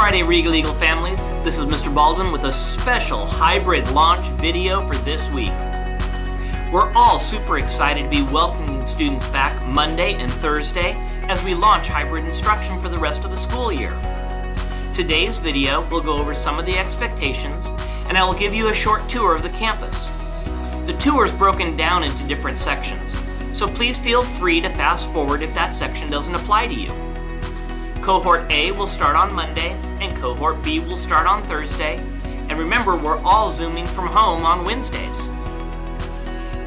Friday Regal Eagle families, this is Mr. Baldwin with a special hybrid launch video for this week. We're all super excited to be welcoming students back Monday and Thursday as we launch hybrid instruction for the rest of the school year. Today's video will go over some of the expectations, and I will give you a short tour of the campus. The tour is broken down into different sections, so please feel free to fast forward if that section doesn't apply to you. Cohort A will start on Monday, and Cohort B will start on Thursday. And remember, we're all Zooming from home on Wednesdays.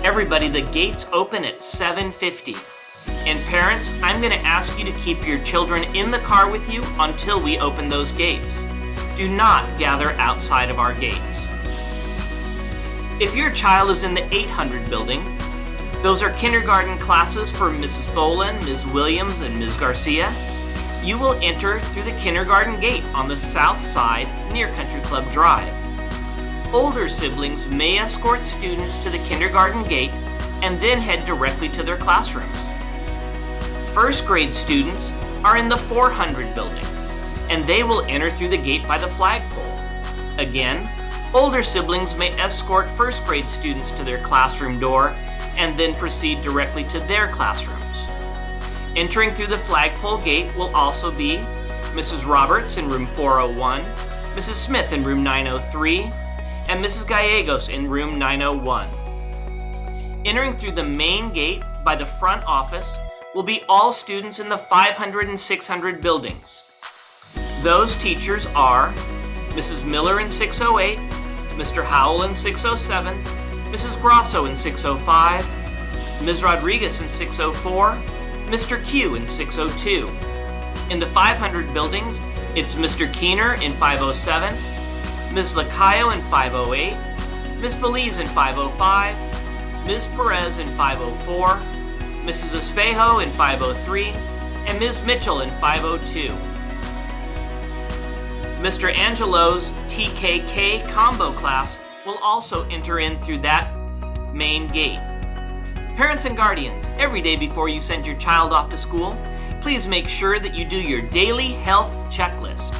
Everybody, the gates open at 7:50. And parents, I'm going to ask you to keep your children in the car with you until we open those gates. Do not gather outside of our gates. If your child is in the 800 building, those are kindergarten classes for Mrs. Tholen, Ms. Williams, and Ms. Garcia. You will enter through the kindergarten gate on the south side near Country Club Drive. Older siblings may escort students to the kindergarten gate and then head directly to their classrooms. First grade students are in the 400 building, and they will enter through the gate by the flagpole. Again, older siblings may escort first grade students to their classroom door and then proceed directly to their classrooms. Entering through the flagpole gate will also be Mrs. Roberts in room 401, Mrs. Smith in room 903, and Mrs. Gallegos in room 901. Entering through the main gate by the front office will be all students in the 500 and 600 buildings. Those teachers are Mrs. Miller in 608, Mr. Howell in 607, Mrs. Grosso in 605, Ms. Rodriguez in 604, Mr. Q in 602. In the 500 buildings, it's Mr. Keener in 507, Ms. Lacayo in 508, Ms. Feliz in 505, Ms. Perez in 504, Mrs. Espejo in 503, and Ms. Mitchell in 502. Mr. Angelo's TKK combo class will also enter in through that main gate. Parents and guardians, every day before you send your child off to school, please make sure that you do your daily health checklist.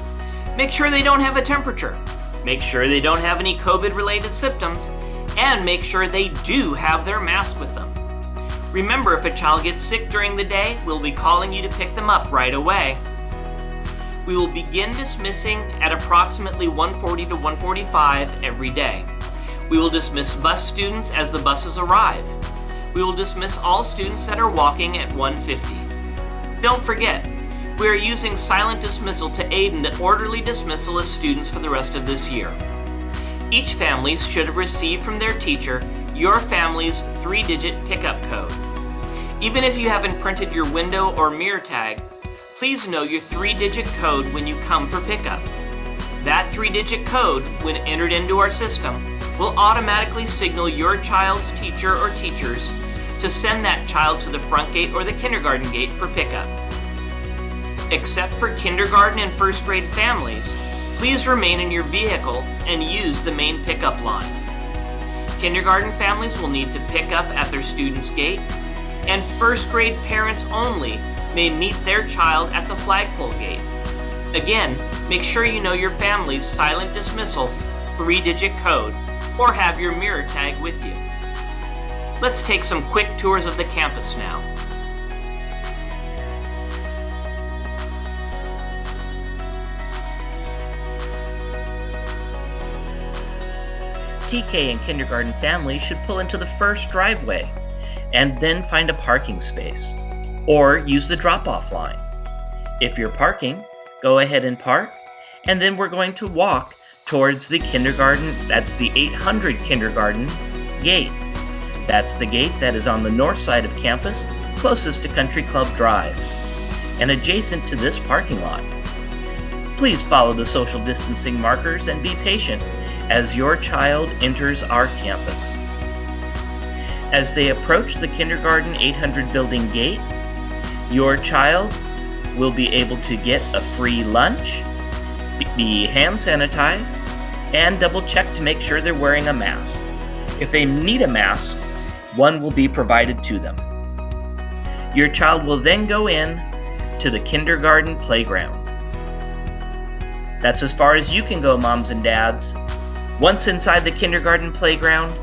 Make sure they don't have a temperature, make sure they don't have any COVID-related symptoms, and make sure they do have their mask with them. Remember, if a child gets sick during the day, we'll be calling you to pick them up right away. We will begin dismissing at approximately 1:40 to 1:45 every day. We will dismiss bus students as the buses arrive. We will dismiss all students that are walking at 1:50. Don't forget, we are using silent dismissal to aid in the orderly dismissal of students for the rest of this year. Each family should have received from their teacher your family's 3-digit pickup code. Even if you haven't printed your window or mirror tag, please know your 3-digit code when you come for pickup. That 3-digit code, when entered into our system, will automatically signal your child's teacher or teachers to send that child to the front gate or the kindergarten gate for pickup. Except for kindergarten and first grade families, please remain in your vehicle and use the main pickup line. Kindergarten families will need to pick up at their student's gate, and first grade parents only may meet their child at the flagpole gate. Again, make sure you know your family's silent dismissal 3-digit code or have your mirror tag with you. Let's take some quick tours of the campus now. TK and kindergarten families should pull into the first driveway and then find a parking space, or use the drop-off line. If you're parking, go ahead and park, and then we're going to walk towards the kindergarten, that's the 800 kindergarten gate. That's the gate that is on the north side of campus, closest to Country Club Drive, and adjacent to this parking lot. Please follow the social distancing markers and be patient as your child enters our campus. As they approach the kindergarten 800 building gate, your child will be able to get a free lunch, be hand sanitized, and double check to make sure they're wearing a mask. If they need a mask, one will be provided to them. Your child will then go in to the kindergarten playground. That's as far as you can go, moms and dads. Once inside the kindergarten playground,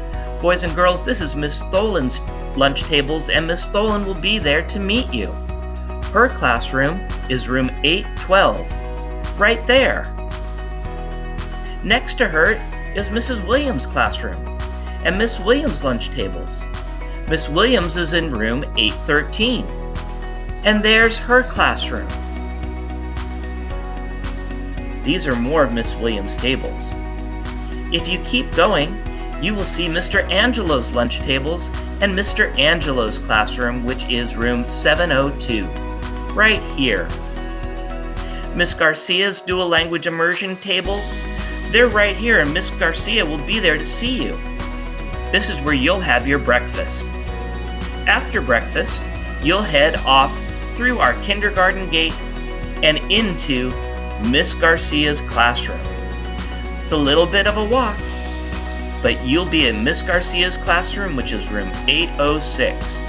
boys and girls, this is Miss Tholen's lunch tables, and Miss Tholen will be there to meet you. Her classroom is room 812, right there. Next to her is Mrs. Williams' classroom and Miss Williams' lunch tables. Miss Williams is in room 813, and there's her classroom. These are more of Miss Williams' tables. If you keep going, you will see Mr. Angelo's lunch tables and Mr. Angelo's classroom, which is room 702, right here. Miss Garcia's dual language immersion tables, they're right here, and Miss Garcia will be there to see you. This is where you'll have your breakfast. After breakfast, you'll head off through our kindergarten gate and into Miss Garcia's classroom. It's a little bit of a walk, but you'll be in Miss Garcia's classroom, which is room 806,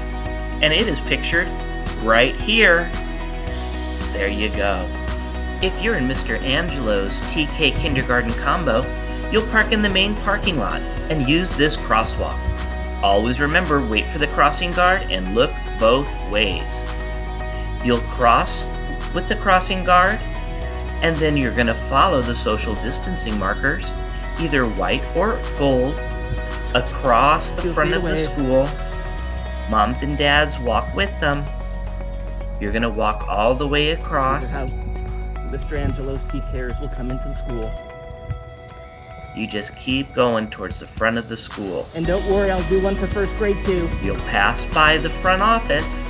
and it is pictured right here. There you go. If you're in Mr. Angelo's TK kindergarten combo, you'll park in the main parking lot and use this crosswalk. Always remember, wait for the crossing guard and look both ways. You'll cross with the crossing guard, and then you're going to follow the social distancing markers, either white or gold, across the front of the school. Moms and dads walk with them. You're going to walk all the way across. This is how Mr. Angelo's TKers will come into the school. You just keep going towards the front of the school. And don't worry, I'll do one for first grade too. You'll pass by the front office.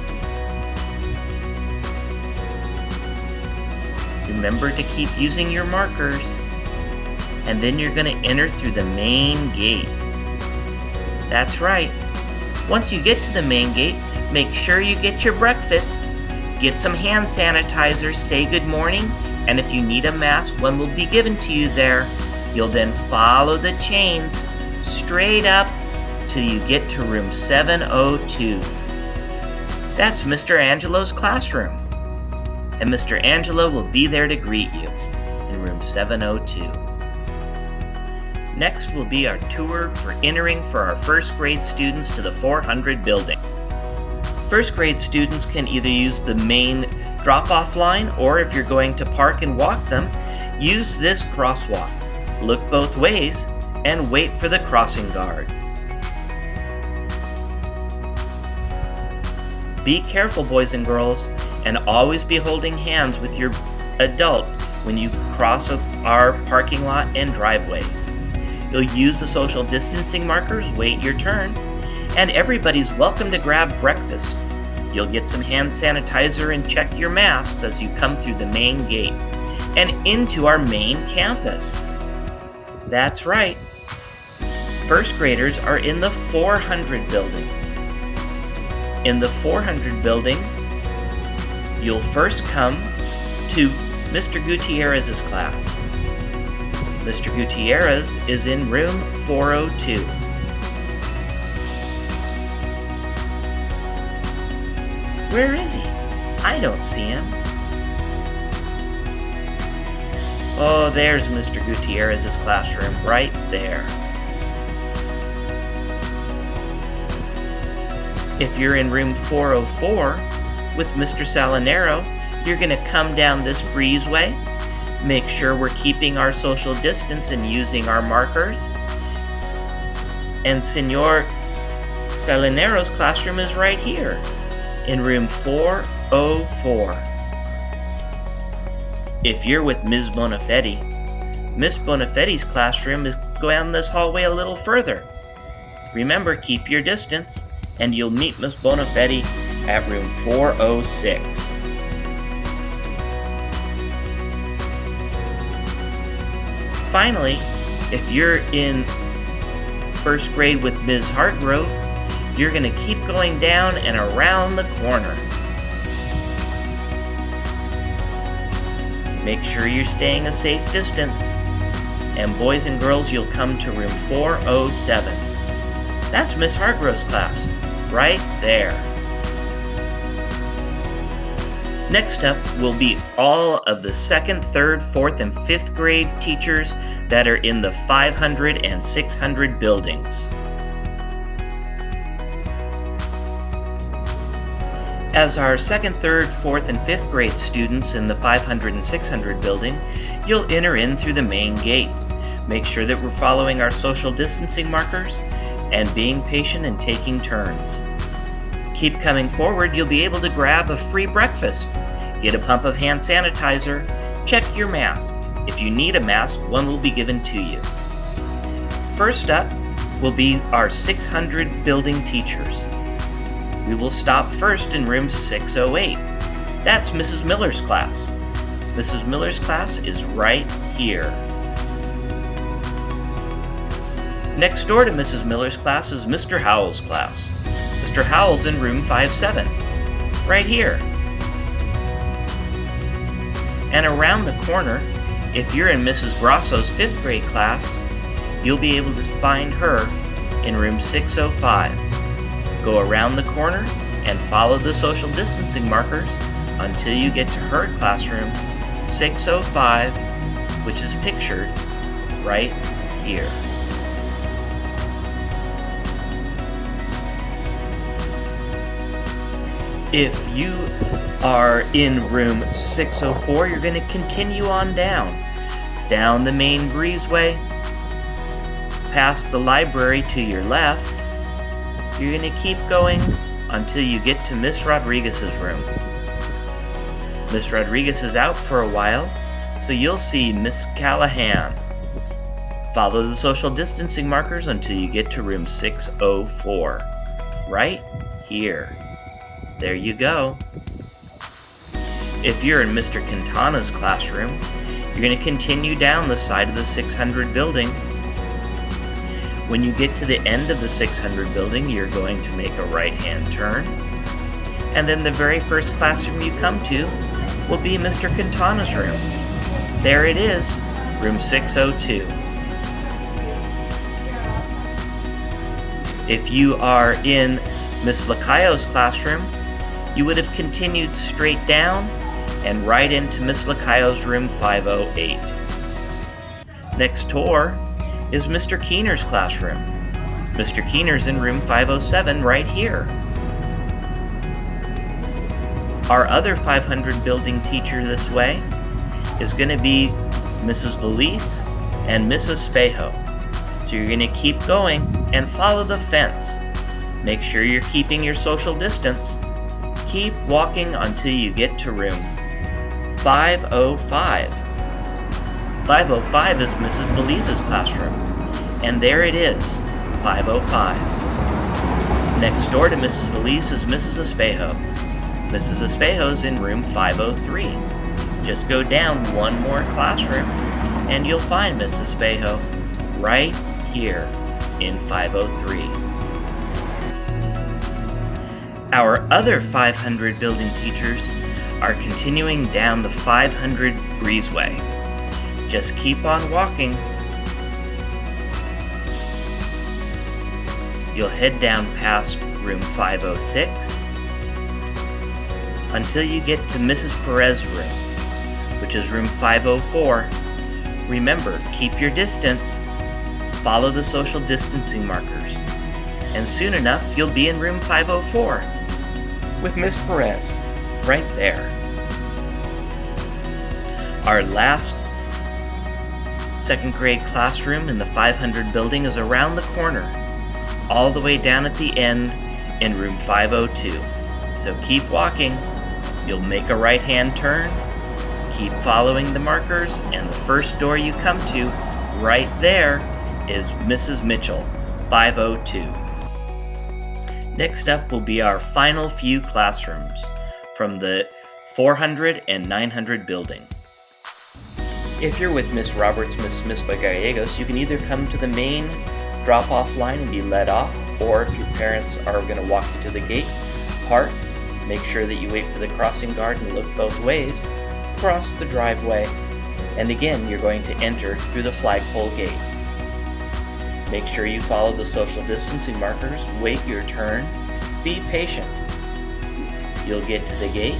Remember to keep using your markers. And then you're going to enter through the main gate. That's right. Once you get to the main gate, make sure you get your breakfast. Get some hand sanitizer, say good morning, and if you need a mask, one will be given to you there. You'll then follow the chains straight up till you get to room 702. That's Mr. Angelo's classroom. And Mr. Angelo will be there to greet you in room 702. Next will be our tour for entering for our first grade students to the 400 building. First grade students can either use the main drop-off line, or if you're going to park and walk them, use this crosswalk. Look both ways and wait for the crossing guard. Be careful, boys and girls, and always be holding hands with your adult when you cross our parking lot and driveways. You'll use the social distancing markers, wait your turn, and everybody's welcome to grab breakfast. You'll get some hand sanitizer and check your masks as you come through the main gate and into our main campus. That's right. First graders are in the 400 building. In the 400 building, you'll first come to Mr. Gutierrez's class. Mr. Gutierrez is in room 402. Where is he? I don't see him. Oh, there's Mr. Gutierrez's classroom right there. If you're in room 404 with Mr. Salinero, you're going to come down this breezeway. Make sure we're keeping our social distance and using our markers. And Senor Salinero's classroom is right here in room 404. If you're with Ms. Bonafetti, Miss Bonafetti's classroom is down this hallway a little further. Remember, keep your distance, and you'll meet Miss Bonafetti at room 406. Finally, if you're in first grade with Ms. Hartgrove, you're going to keep going down and around the corner. Make sure you're staying a safe distance. And boys and girls, you'll come to room 407. That's Miss Hargrove's class, right there. Next up will be all of the 2nd, 3rd, 4th, and 5th grade teachers that are in the 500 and 600 buildings. As our 2nd, 3rd, 4th, and 5th grade students in the 500 and 600 building, you'll enter in through the main gate. Make sure that we're following our social distancing markers and being patient and taking turns. Keep coming forward, you'll be able to grab a free breakfast, get a pump of hand sanitizer, check your mask. If you need a mask, one will be given to you. First up will be our 600 building teachers. We will stop first in room 608. That's Mrs. Miller's class. Mrs. Miller's class is right here. Next door to Mrs. Miller's class is Mr. Howell's class. Mr. Howell's in room 57, right here. And around the corner, if you're in Mrs. Grasso's 5th grade class, you'll be able to find her in room 605. Go around the corner and follow the social distancing markers until you get to her classroom, 605, which is pictured right here. If you are in room 604, you're going to continue on down the main breezeway, past the library to your left. You're going to keep going until you get to Miss Rodriguez's room. Miss Rodriguez is out for a while, so you'll see Miss Callahan. Follow the social distancing markers until you get to room 604, right here. There you go. If you're in Mr. Quintana's classroom, you're going to continue down the side of the 600 building. When you get to the end of the 600 building, you're going to make a right-hand turn. And then the very first classroom you come to will be Mr. Quintana's room. There it is, room 602. If you are in Miss Lacayo's classroom, you would have continued straight down and right into Miss Lacayo's room 508. Next door is Mr. Keener's classroom. Mr. Keener's in room 507 right here. Our other 500 building teacher this way is going to be Mrs. Valise and Mrs. Spejo. So you're going to keep going and follow the fence. Make sure you're keeping your social distance. Keep walking until you get to room 505. 505 is Mrs. Valise's classroom, and there it is, 505. Next door to Mrs. Valise is Mrs. Espejo. Mrs. Espejo's in room 503. Just go down one more classroom, and you'll find Mrs. Espejo right here in 503. Our other 500 building teachers are continuing down the 500 breezeway. Just keep on walking. You'll head down past room 506 until you get to Mrs. Perez's room, which is room 504. Remember, keep your distance. Follow the social distancing markers. And soon enough, you'll be in room 504 with Miss Perez right there. Our last 2nd grade classroom in the 500 building is around the corner, all the way down at the end in room 502. So keep walking. You'll make a right-hand turn. Keep following the markers, and the first door you come to right there is Mrs. Mitchell, 502. Next up will be our final few classrooms from the 400 and 900 building. If you're with Miss Roberts, Miss Smith, or Gallegos, you can either come to the main drop-off line and be let off, or if your parents are going to walk you to the gate, park, make sure that you wait for the crossing guard and look both ways, cross the driveway, and again, you're going to enter through the flagpole gate. Make sure you follow the social distancing markers, wait your turn, be patient. You'll get to the gate,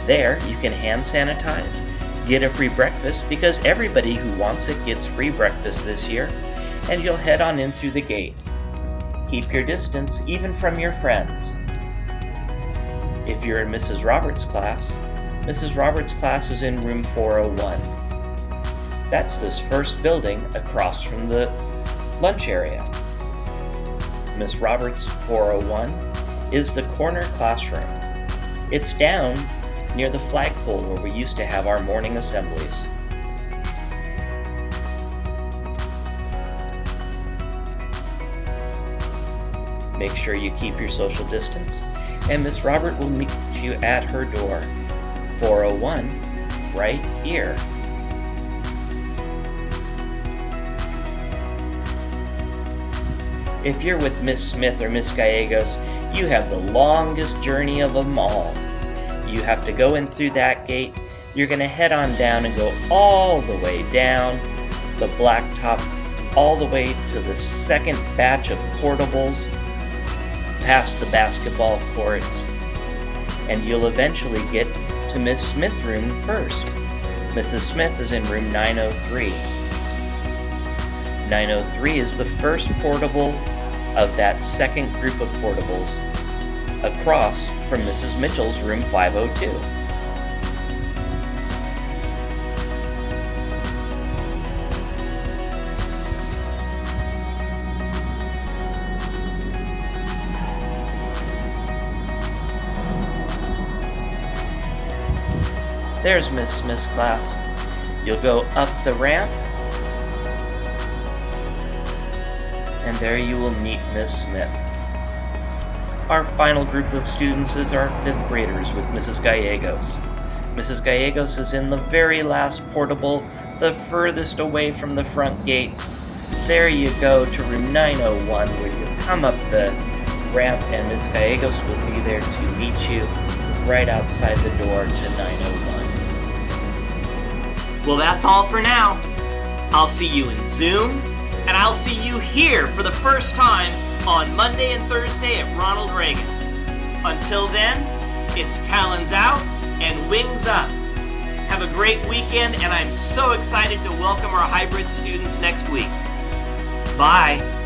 There, you can hand sanitize, get a free breakfast because everybody who wants it gets free breakfast this year, and you'll head on in through the gate. Keep your distance even from your friends. If you're in Mrs. Roberts' class is in room 401. That's this first building across from the lunch area. Miss Roberts' 401 is the corner classroom. It's down near the flagpole where we used to have our morning assemblies. Make sure you keep your social distance, and Miss Robert will meet you at her door. 401, right here. If you're with Miss Smith or Miss Gallegos, you have the longest journey of them all. You have to go in through that gate. You're going to head on down and go all the way down the blacktop, all the way to the second batch of portables, past the basketball courts, and you'll eventually get to Miss Smith's room first. Mrs. Smith is in room 903. 903 is the first portable of that second group of portables across from Mrs. Mitchell's room 502. There's Miss Smith's class. You'll go up the ramp, and there you will meet Miss Smith. Our final group of students is our 5th graders with Mrs. Gallegos. Mrs. Gallegos is in the very last portable, the furthest away from the front gates. There you go to room 901, where you come up the ramp, and Miss Gallegos will be there to meet you right outside the door to 901. Well, that's all for now. I'll see you in Zoom, and I'll see you here for the first time on Monday and Thursday at Ronald Reagan. Until then, it's talons out and wings up. Have a great weekend, and I'm so excited to welcome our hybrid students next week. Bye.